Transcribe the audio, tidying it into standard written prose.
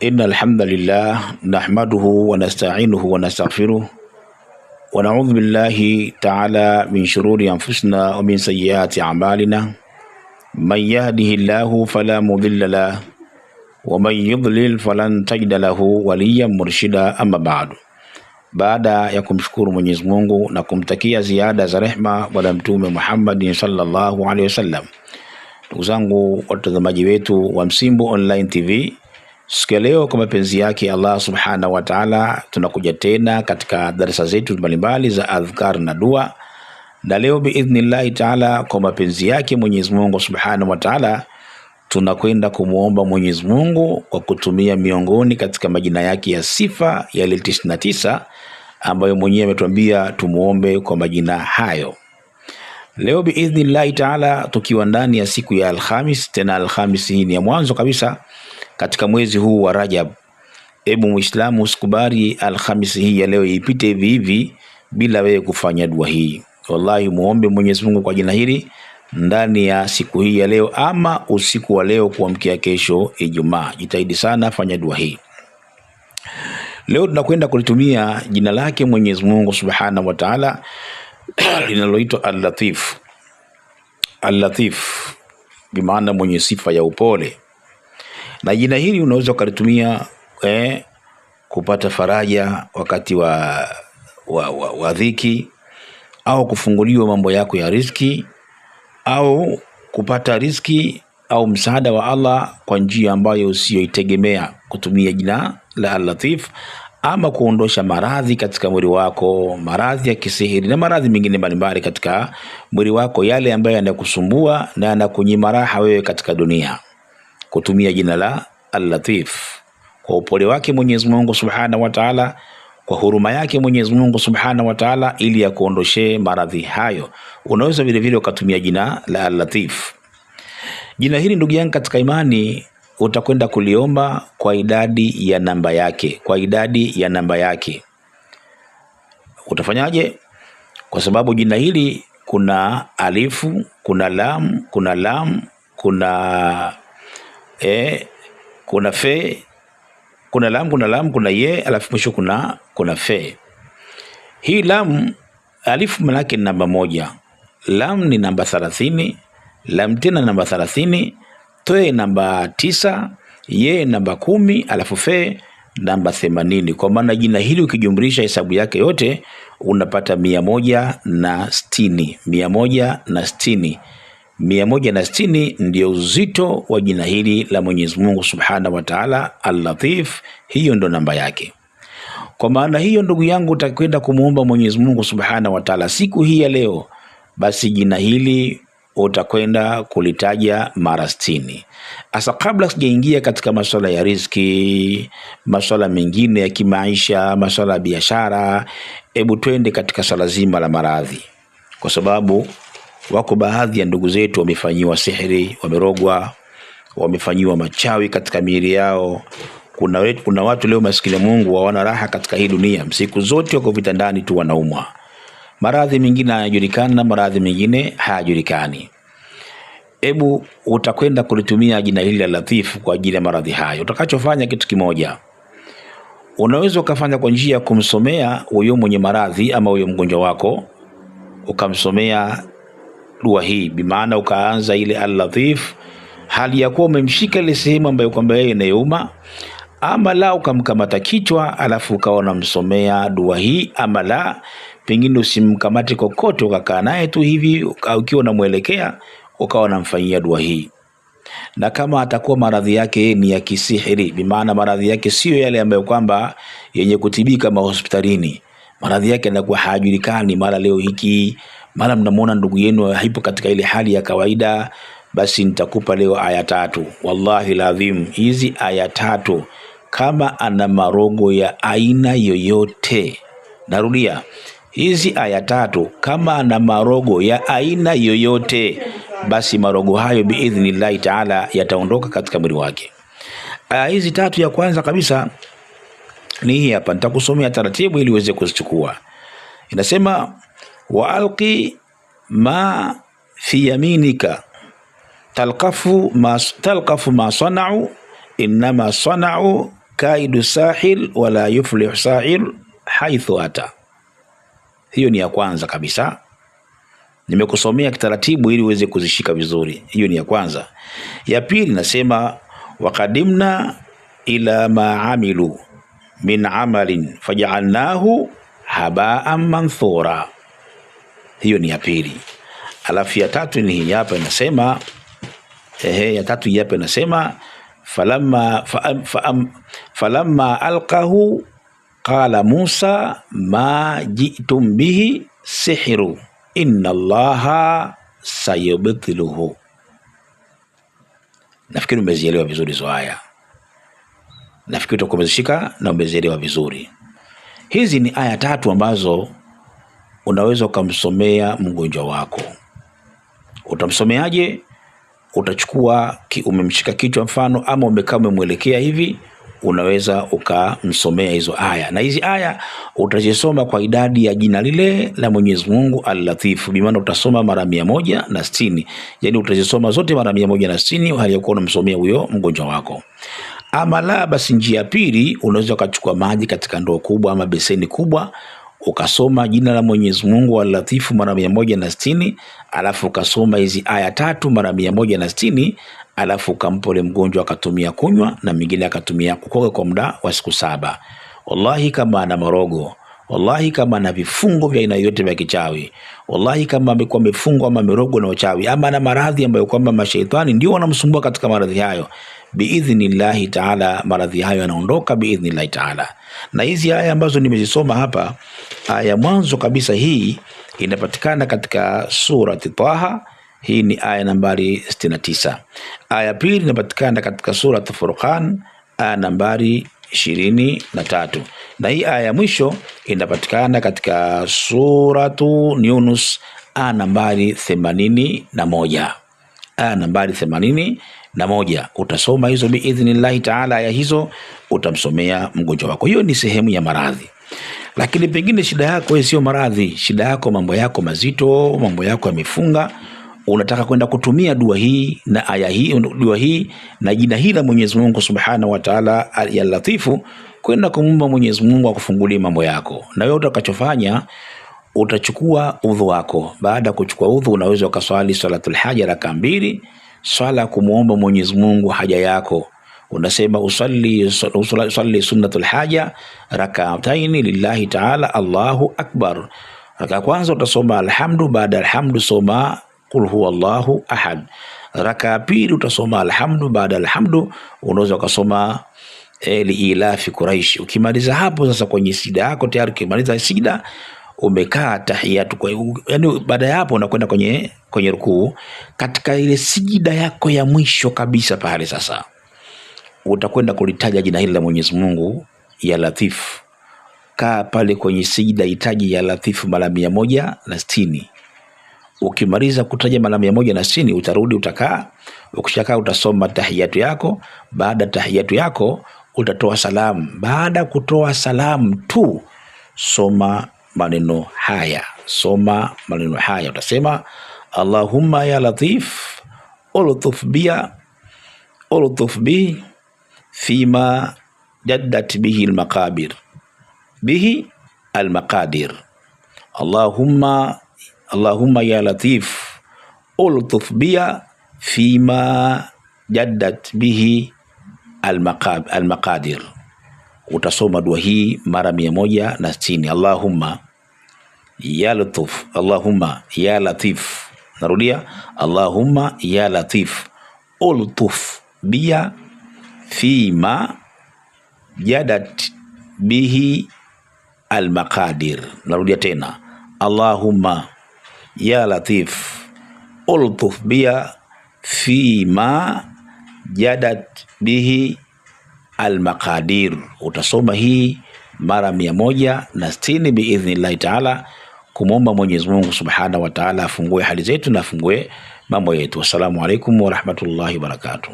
إن الحمد لله نحمده ونستعينه ونستغفره ونعوذ بالله تعالى من شرور أنفسنا ومن سيئات أعمالنا. من يهده الله فلا مضل له ومن يضلل فلن تجد له وليا مرشدا. Amma baadu, baada ya kumshukuru Mwenyezi Mungu na kumtakia ziada za rehma bwana Mtume Muhammad sallallahu alaihi wasallam, ndugu zangu watazamaji wetu wa Msimbo Online TV, siku ya leo kwa mapenzi yake Allah subhanahu wa ta'ala tunakuja tena katika darasa zetu mbalimbali za adhkar na dua, na leo biidhnillahi ta'ala kwa mapenzi yake Mwenyezi Mungu subhanahu wa ta'ala tunakwenda kumuomba Mwenyezi Mungu kwa kutumia miongoni katika majina yake ya sifa ya 99 ambayo mwenyewe ametuambia tumuombe kwa majina hayo. Leo biidhnillahi ta'ala tukiwa ndani ya siku ya Alhamis, tena Alhamis hii ni ya mwanzo kabisa katika mwezi huu wa Rajab. Ebu Muislamu usikubali Alhamis hii ya leo ipite hivi hivi bila wewe kufanya dua hii. Wallahi muombe Mwenyezi Mungu kwa jina hili ndani ya siku hii ya leo, ama usiku wa leo kuamkia kesho Ijumaa. Jitahidi sana, fanya dua hii. Leo tunakwenda kulitumia jina lake Mwenyezi Mungu Subhanahu wa Ta'ala linaloitwa Al-Latif. Al-Latif bimaana mwenye sifa ya upole. Na jina hili unaweza kulitumia kupata faraja wakati wa dhiki, au kufunguliwa mambo yako ya riziki, au kupata riziki au msaada wa Allah kwa njia ambayo usiyoitegemea kutumia jina la Al-Latif, ama kuondosha maradhi katika mwili wako, maradhi ya kisihiri na maradhi mengine mbalimbali katika mwili wako, yale ambayo yanakusumbua na yanakunyima raha wewe katika dunia, kutumia jina la Al-Latif. Kwa upole wake Mwenyezi Mungu Subhanahu wa Ta'ala, kwa huruma yake Mwenyezi Mungu Subhanahu wa Ta'ala, ili ya kuondoshe maradhi hayo, unaweza vile vile ukatumia jina la Al-Latif. Jina hili ndugu yangu katika imani utakwenda kuliomba kwa idadi ya namba yake, kwa idadi ya namba yake. Utafanyaje? Kwa sababu jina hili kuna alifu, kuna lam, kuna fe, kuna lam, kuna ye, alafu mwisho kuna fe. Hii lam, alifu manake ni namba moja, lam ni namba 30, lam tena namba 30, toe namba 9, ye namba 10, alafu fe namba 80. Kwa maana jina hili ukijumlisha hesabu yake yote unapata 160. 160 ndio uzito wa jina hili la Mwenyezi Mungu Subhanahu wa Ta'ala, Al-Latif. Hiyo ndo namba yake. Kwa maana hiyo ndugu yangu, utakwenda kumuomba Mwenyezi Mungu Subhanahu wa Ta'ala siku hii ya leo, basi jina hili utakwenda kulitaja mara 60. Asa kabla sijaingia katika masuala ya riziki, masuala mengine ya kimaisha, masuala ya biashara, hebu twende katika swala zima la maradhi, kwa sababu wako baadhi ya ndugu zetu wamefanyiwa sihiri, wamerogwa, wamefanyiwa machawi katika miili yao. Kuna watu leo maskini Mungu hawana raha katika hii dunia, siku zote wako vitandani tu wanaumwa. Maradhi mengine hayajulikana, maradhi mengine hayajulikani. Ebu utakwenda kulitumia jina hili la Latif kwa ajili ya maradhi hayo. Utakachofanya kitu kimoja, unaweza ukafanya kwa njia ya kumsomea huyo mwenye maradhi ama huyo mgonjwa wako, ukamsomea dua hii, bimaana ukaanza ile Al-Latif hali ya kuwa umemshika ile sehemu ambayo kwamba yeye inayouma, ama la ukamkamata kichwa alafu ukawa unamsomea dua hii, ama la pengine usimkamate kokote ukakaa naye tu hivi ukiwa unamuelekea ukawa unamfanyia dua hii. Na kama atakuwa maradhi yake ni ya kisihiri, bimaana maradhi yake sio yale ambayo kwamba yenye kutibika hospitalini, maradhi yake yanakuwa hayajulikani, mara leo hiki, mara mnamuona ndugu yenu haipo katika ile hali ya kawaida, basi nitakupa leo aya 3. Wallahi lazim hizi aya 3, kama ana marogo ya aina yoyote, narudia, hizi aya 3 kama ana marogo ya aina yoyote, basi marogo hayo biidhnillahi ta'ala yataondoka katika mwili wake. Aya hizi 3, ya kwanza kabisa ni hii hapa, nitakusomea taratibu ili uweze kuzichukua. Inasema waalqi ma fi yaminika talqafu ma sana'u inma sana'u kaidu sahil wala yuflih sahil haithu ata. Hiyo ni ya kwanza kabisa. Nimekusomea kitaratibu ili uweze kuzishika vizuri. Hiyo ni ya kwanza. Ya pili nasema waqadimna ila ma amilu min amalin faj'alnahu haba'an manthura. Hiyo ni ya pili. Alafu ya tatu ni hii hapa inasema ya tatu hapa inasema falamma alqahu qala Musa ma ji'tum bihi sihru inna Allaha sayubtiluhu. Nafikiri umezielewa vizuri hizo aya. Nafikiri utakomezeshika na umezielewa vizuri. Hizi ni aya tatu ambazo unaweza ukamsomea mgonjwa wako. Utamsomeaje? Utachukua umemshika kichwa mfano, ama umekaa umemwelekea hivi, unaweza ukamsomea hizo aya. Na hizi aya utazisoma kwa idadi ya jina lile la Mwenyezi Mungu Al-Latif. Bi maana utasoma mara 160. Yaani utazisoma zote mara 160 hali ya kuwa unamsomea huyo mgonjwa wako. Ama la basi, njia pili, unaweza ukachukua maji katika ndoo kubwa ama beseni kubwa, ukasoma jina la Mwenyezi Mungu Al-Latif mara 160, alafu ukasoma hizi aya tatu mara 160, alafu ukampole mgonjwa akatumia kunywa na mwingine akatumia kukoga kwa muda wa siku 7. Wallahi kama ana marogo, wallahi kama ana vifungo vya aina yote vya kichawi, wallahi kama amekuwa amefungwa ama amerogwa na uchawi, ama ana maradhi ambayo kwamba mashaitani ndio wanamsumbua katika maradhi hayo, biidhnillahi taala maradhi hayo yanaondoka biidhnillahi taala. Na hizi aya ambazo nimezisoma hapa, aya mwanzo kabisa hii inapatikana katika surati Taha. Hii ni aya nambari 69. Aya pili inapatikana katika surati Furqan, aya nambari 23. Na hii aya mwisho inapatikana katika suratu Yunus, aya nambari 81. Aya nambari 81. Utasoma hizo biidhnillahi taala, aya hizo utamsomea mgonjwa wako. Hiyo ni sehemu ya maradhi. Lakini pengine shida yako sio maradhi, shida yako mambo yako mazito, mambo yako yamefunga, unataka kwenda kutumia dua hii na aya hii, dua hii na jina hili la Mwenyezi Mungu Subhanahu wa Ta'ala ya Latifu, kwenda kumwomba Mwenyezi Mungu akufungulie mambo yako. Na wewe utakachofanya, utachukua udhu wako. Baada ya kuchukua udhu, unaweza ukaswali salatul haja raka 2, swala kumuomba Mwenyezi Mungu haja yako. Unasema usalli sunnatul haja rak'ataini lillahi ta'ala Allahu akbar. Raka kwanza utasoma alhamdu, baada alhamdu soma qul huwallahu ahad. Raka pili utasoma alhamdu, baada alhamdu unaweza ukasoma liilafi Quraish. Ukimaliza hapo sasa kwenye sida yako tayari, ukimaliza sida umekaa tahiyatu, yani baada ya hapo unakwenda kwenye rukuu. Katika ile sijida yako ya mwisho kabisa pale sasa utakwenda kulitaja jina hili la Mwenyezi Mungu ya Latif. Kaa pale kwenye sijida, itaji ya Latif mara 160. Ukimaliza kutaja mara 160 utarudi utakaa. Ukishakaa utasoma tahiyatu yako. Baada tahiyatu yako utatoa salamu. Baada kutoa salamu tu soma maneno haya. Utasema Allahumma ya Latif ultuf bi fima jaddat bihi al-maqadir. Allahumma ya Latif ultuf biya fima jaddat bihi al-maqadir. Utasoma dua hii mara 160. Allahumma ya Latif. Narudia, Allahumma ya Latif ultuf biya fima jadat bihi al-maqadir. Narudia tena, Allahumma ya Latif ultuf biya fima jadat bihi al-maqadir. Utasoma hii mara 160 biidhnillahi taala, kumwomba Mwenyezi Mungu Subhanahu wa Ta'ala afungue hali zetu na afungue mambo yetu. Assalamu alaikum wa rahmatullahi wa barakatuh.